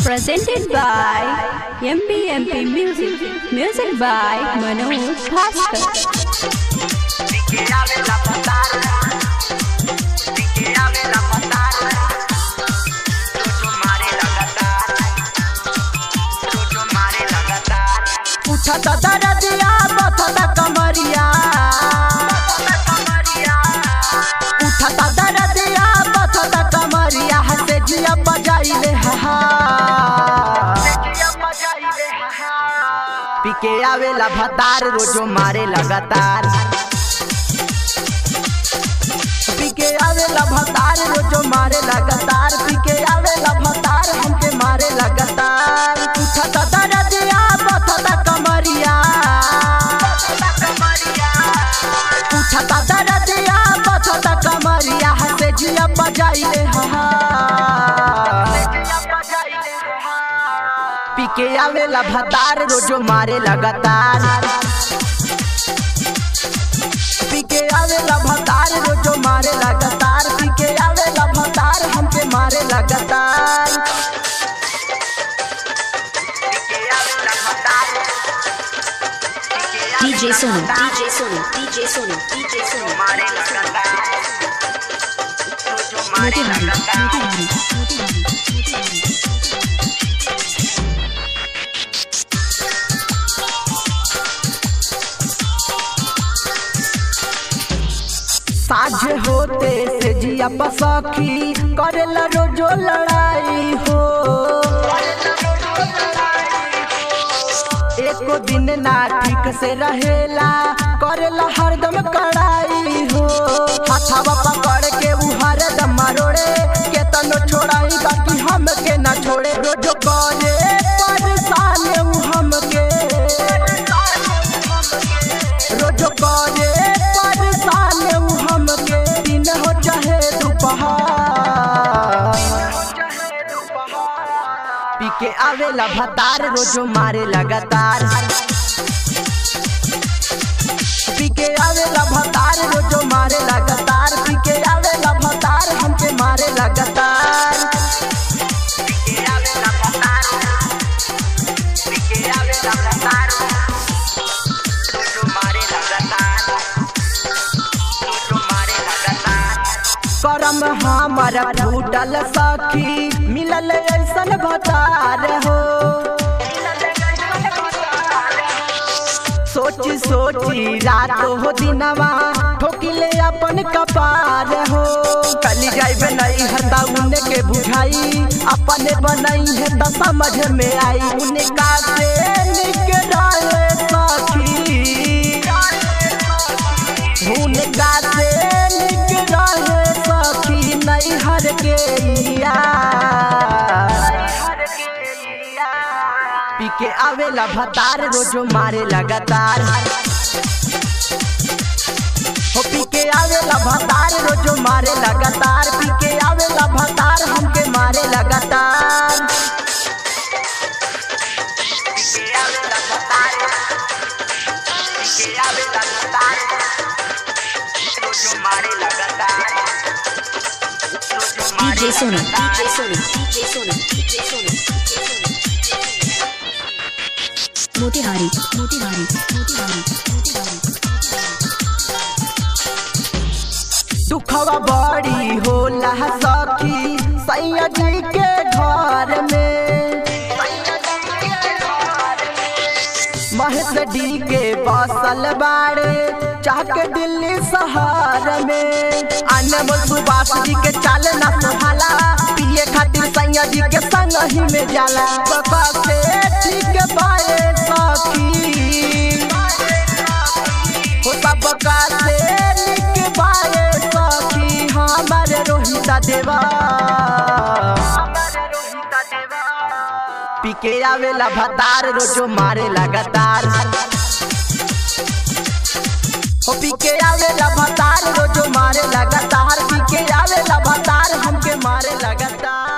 Presented by MP Music. Music by Manoj Bhaskar. उठता दरदिया बथता कमरिया, उठता दरदिया बथता कमरिया, हसे जिया बजाइले हा पीके आवेला भतार रोजो मारे लगातार, पीके आवेला भतार रोजो मारे लगातार, पीके आवेला भतार हमके मारे लगातार। उठता दरदिया बथता कमरिया, उठता दरदिया बथता कमरिया, हसे जिया बजाइले हा पीके आवेला भतार रोजो मारे लगातार, पीके आवेला भतार रोजो मारे लगातार, पीके आवेला भतार हमके मारे लगातार। DJ Sonu, DJ Sonu, DJ Sonu, DJ Sonu. साझ होते से जिया पसखी करेला रोजो लड़ाई हो, एको दिन ना ठीक से रहेला करेला हरदम कड़ाई हो। हाथावा पकड़ के उ हरदम मरोड़े, केतनो छोड़ाई बाकी हमके ना छोड़े, रोजो करे परेशान उ हमके, रोजो करे परेशान उ हमके, दिन हो चाहे दोपहर पीके आवेला भतार रोजो मारे लगातार, पीके आवेला भतार रोजो मारे लगातार, पीके आवेला भतार हमके मारे लगातार। पीके आवेला भतार, पीके आवेला भतार रोजो मारे लगातार, रोजो मारे लगातार। करम हमर फूटल सखी मिलल ऐसन भतार हो, सोची सोची रात हो दिनवा ठोकिले अपन कपार हो। कली जाइबे नहीं हता उन्ने के बुझाई, अपने बनाई है त समझ में आई, उन्ने का से निक रहे सखी, उन्ने का से निक रहे सखी, नहीं हर के पीके आवेला भतार रोजो मारे लगातार, हो पीके आवेला भतार रोजो मारे लगातार, पीके आवेला भतार हमके मारे लगातार। पीके आवेला भतार, पीके आवेला भतार रोजो मारे लगातार, DJ Sonu, DJ Sonu, DJ Sonu, DJ Sonu. Motihari, Motihari, Motihari, Motihari. दुखवा बड़ी होला सखी सैया जी के घर में, महेश डी के बसल बाड़े चाके दिल्ली शहर में, अनमोल सुभाष जी के चाल ना सोहाला, पिए खातिर सैया जी के संग ही में जाला, बका से ठीक बाए सखी हो, सबका से निक बाए सखी हमारे रोहिता देवा, पीके आवेला भतार रोजो मारे लगातार, हो पीके आवेला भतार रोजो मारे लगातार, पीके आवेला भतार हमके मारे लगातार।